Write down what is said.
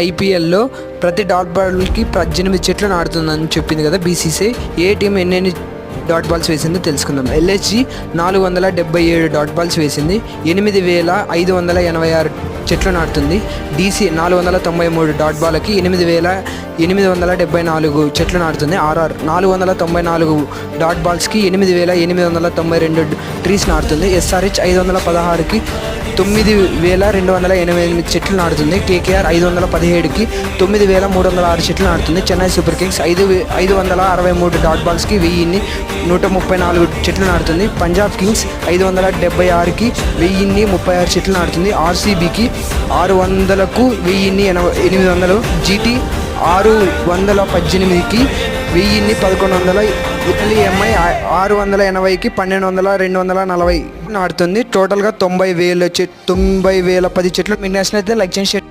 ఐపీఎల్లో ప్రతి డాట్ బాల్కి 18 చెట్లు నాటుతుందని చెప్పింది కదా బీసీసీ. ఏ టీం ఎన్నెన్ని డాట్ బాల్స్ వేసిందో తెలుసుకుందాం. ఎల్హెచ్జి 477 డాట్ బాల్స్ వేసింది, 8586 చెట్లు నాటుతుంది. డీసీ 493 డాట్ బాల్కి 8874 చెట్లు నాటుతుంది. ఆర్ఆర్ 494 డాట్ బాల్స్కి 8892 ట్రీస్ నాటుతుంది. ఎస్ఆర్హెచ్ 516కి 9288 చెట్లు నాటుతుంది. కేకేఆర్ 517కి 9306 చెట్లు నాటుతుంది. చెన్నై సూపర్ కింగ్స్ 563 డాట్ బాల్స్కి 1134 చెట్లు నాటుతుంది. పంజాబ్ కింగ్స్ 576కి 1036 చెట్లు నాటుతుంది. ఆర్సీబీకి 600కు 1800, జీటీ 618కి 1100, ఎల్ఈఎంఐ 680కి 1240 నాటుతుంది. టోటల్గా 90,010 చెట్లు. మీకు నచ్చినట్లయితే లైక్ చేయండి, షేర్